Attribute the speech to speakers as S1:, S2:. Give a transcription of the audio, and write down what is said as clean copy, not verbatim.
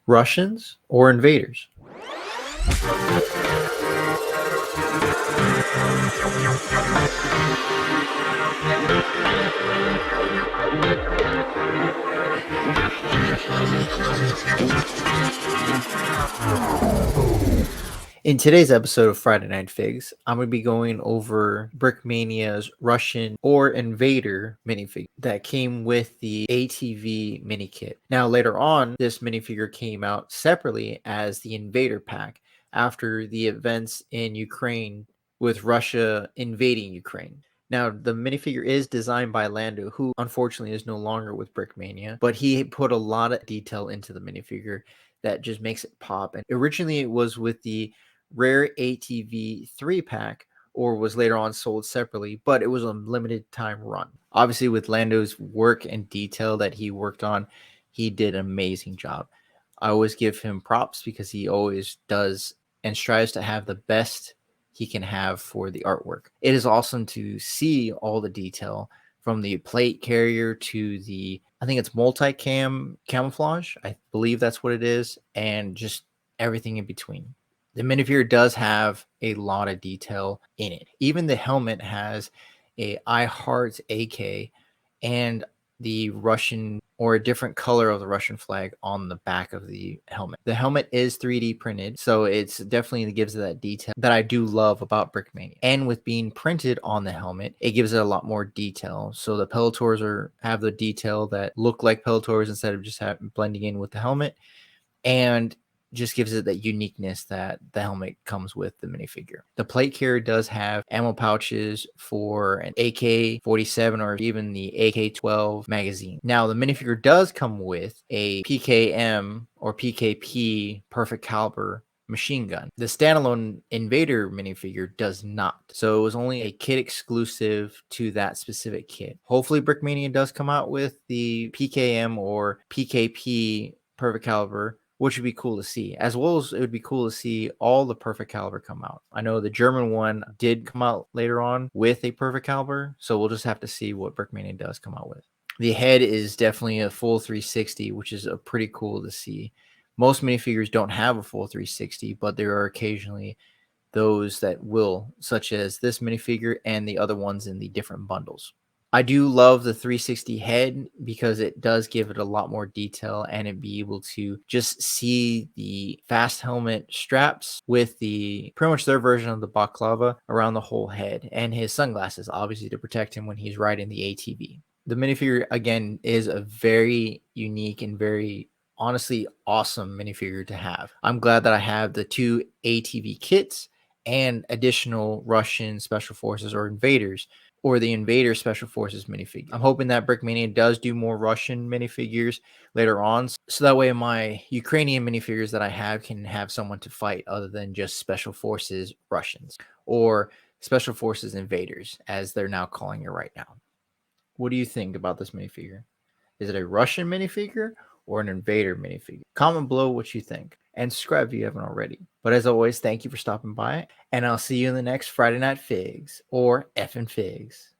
S1: Russians or invaders? In today's episode of Friday Night Figs, I'm going to be going over Brickmania's Russian or Invader minifigure that came with the ATV mini kit. Now, later on, this minifigure came out separately as the Invader pack after the events in Ukraine with Russia invading Ukraine. Now, the minifigure is designed by Lando, who unfortunately is no longer with Brickmania, but he put a lot of detail into the minifigure that just makes it pop. And originally it was with the rare ATV 3-pack, or was later on sold separately, but it was a limited time run. Obviously, with Lando's work and detail that he worked on, he did an amazing job. I always give him props because he always does and strives to have the best he can have for the artwork. It is awesome to see all the detail from the plate carrier to the, I think it's multi-cam camouflage. I believe that's what it is, and just everything in between. The minifigure does have a lot of detail in it. Even the helmet has a I Heart AK and the Russian, or a different color of the Russian flag on the back of the helmet. The helmet is 3D printed, so it's definitely gives it that detail that I do love about Brickmania. And with being printed on the helmet, it gives it a lot more detail. So the Pelletors have the detail that look like Pelletors instead of just blending in with the helmet, and just gives it that uniqueness that the helmet comes with the minifigure. The plate carrier does have ammo pouches for an AK-47 or even the AK-12 magazine. Now, the minifigure does come with a PKM or PKP perfect caliber machine gun. The standalone Invader minifigure does not. So it was only a kit exclusive to that specific kit. Hopefully Brickmania does come out with the PKM or PKP perfect caliber, which would be cool to see, as well as it would be cool to see all the perfect caliber come out. I know the German one did come out later on with a perfect caliber, so we'll just have to see what Brickmania does come out with. The head is definitely a full 360, which is a pretty cool to see. Most minifigures don't have a full 360, but there are occasionally those that will, such as this minifigure and the other ones in the different bundles. I do love the 360 head because it does give it a lot more detail, and it be able to just see the fast helmet straps with the pretty much their version of the baklava around the whole head, and his sunglasses, obviously, to protect him when he's riding the ATV. The minifigure, again, is a very unique and very honestly awesome minifigure to have. I'm glad that I have the 2 ATV kits and additional Russian Special Forces or Invaders, or the Invaders Special Forces minifigure. I'm hoping that Brickmania does do more Russian minifigures later on, so that way my Ukrainian minifigures that I have can have someone to fight other than just Special Forces Russians, or Special Forces Invaders, as they're now calling it right now. What do you think about this minifigure? Is it a Russian minifigure or an Invader minifigure? Comment below what you think, and subscribe if you haven't already. But as always, thank you for stopping by, and I'll see you in the next Friday Night Figs, or Effin' Figs.